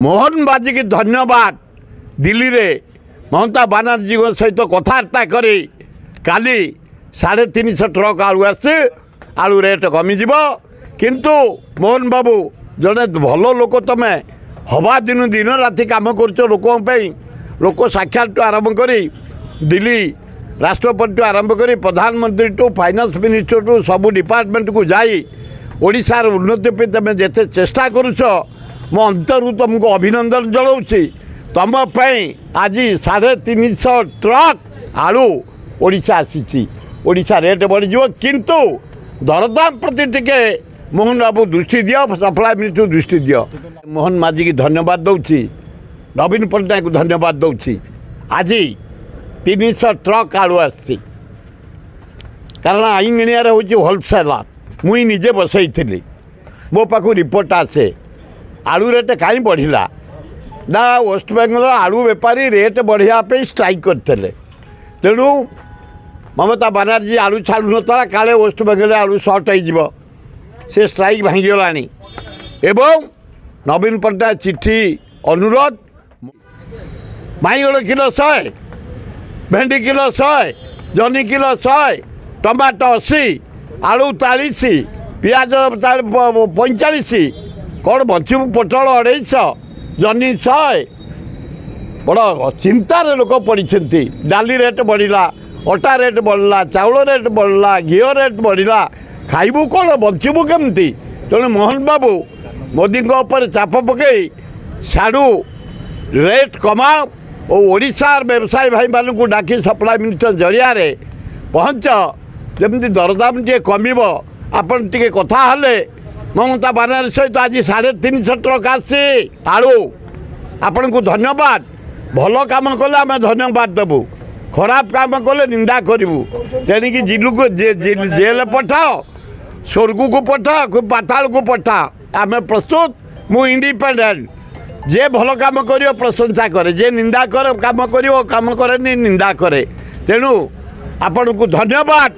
मोहन बाजी की धन्यवाद। दिल्ली रे ममता बानर्जी सहित कथबार्ता करी काली 350 ट्रक आलू आलू रेट कमिज किंतु मोहन बाबू जड़े भल लोक तमें हवा दिन दिन राति कम कर लोक साक्षात आरंभ करी दिल्ली राष्ट्रपति आरंभ करी प्रधानमंत्री टू फाइनान्स मिनिस्टर टू सबू डिपार्टमेंट को जाई ओडिशार उन्नति पे तुम जिते चेष्टा करुच मो अंतरु तुमको अभिनंदन जनाऊँगी तुम आज 350 ट्रक आलू ओडिशा आसी ओडिशा रेट बढ़ी किंतु दरदाम प्रति टिके मोहन बाबू दृष्टि दियो सप्लाई मिनिस्टर दृष्टि दियो। मोहन माझी की धन्यवाद दूची नवीन पट्टनायक को धन्यवाद दूची आज 300 ट्रक आलू आसी कारण आईंगिणिया हूँ होलसेलर मुई निजे बसई थी मो पाखु रिपोर्ट आसे आलू रेट कहीं बढ़ला ना वेस्ट बेंगल आलू बेपारी रेट बढ़िया स्ट्राइक करते तेणु ममता बानर्जी आलू छाड़ू ना काले वेस्ट बेंगल आलू सर्ट हो से स्ट्राइक भांगीगला एवं नवीन पट्टनायक चिट्ठी अनुरोध बाईगण किलो 100 भेंडी किलो 100 जनी किलो 100 टमाटो 80 आलू 40 पियाज 45 कौन बचू पोटल 250 जनी 100 बड़ चिंतार लोक पड़ी डाली रेट बढ़ला अटा रेट बढ़ला चाउल रेट बढ़ला घी रेट बढ़ला खाइबू कौन बचबू केमती तेणु मोहन बाबू मोदी चाप पकई साड़ू रेट कमाओ और ओडिशार व्यवसायी भाई मान को डाकी सप्लाई मिनिस्टर जरिया पहुँच जमी दरदाम टे कम आपन टे कथा हेले ममता बानर्जी सहित आज 350 ट्रक आसी आलू आपण को धन्यवाद भल काम कले आम धन्यवाद देबू खराब काम कले निंदा करूँ तेणिकी जिलू को जेल पठाओ स्वर्ग को पठाओ पाताल को पठाओ आम प्रस्तुत मु इंडिपेंडेंट जे भल काम कर प्रशंसा करे जे निंदा कर काम करे निंदा करे तेणु आपण को धन्यवाद।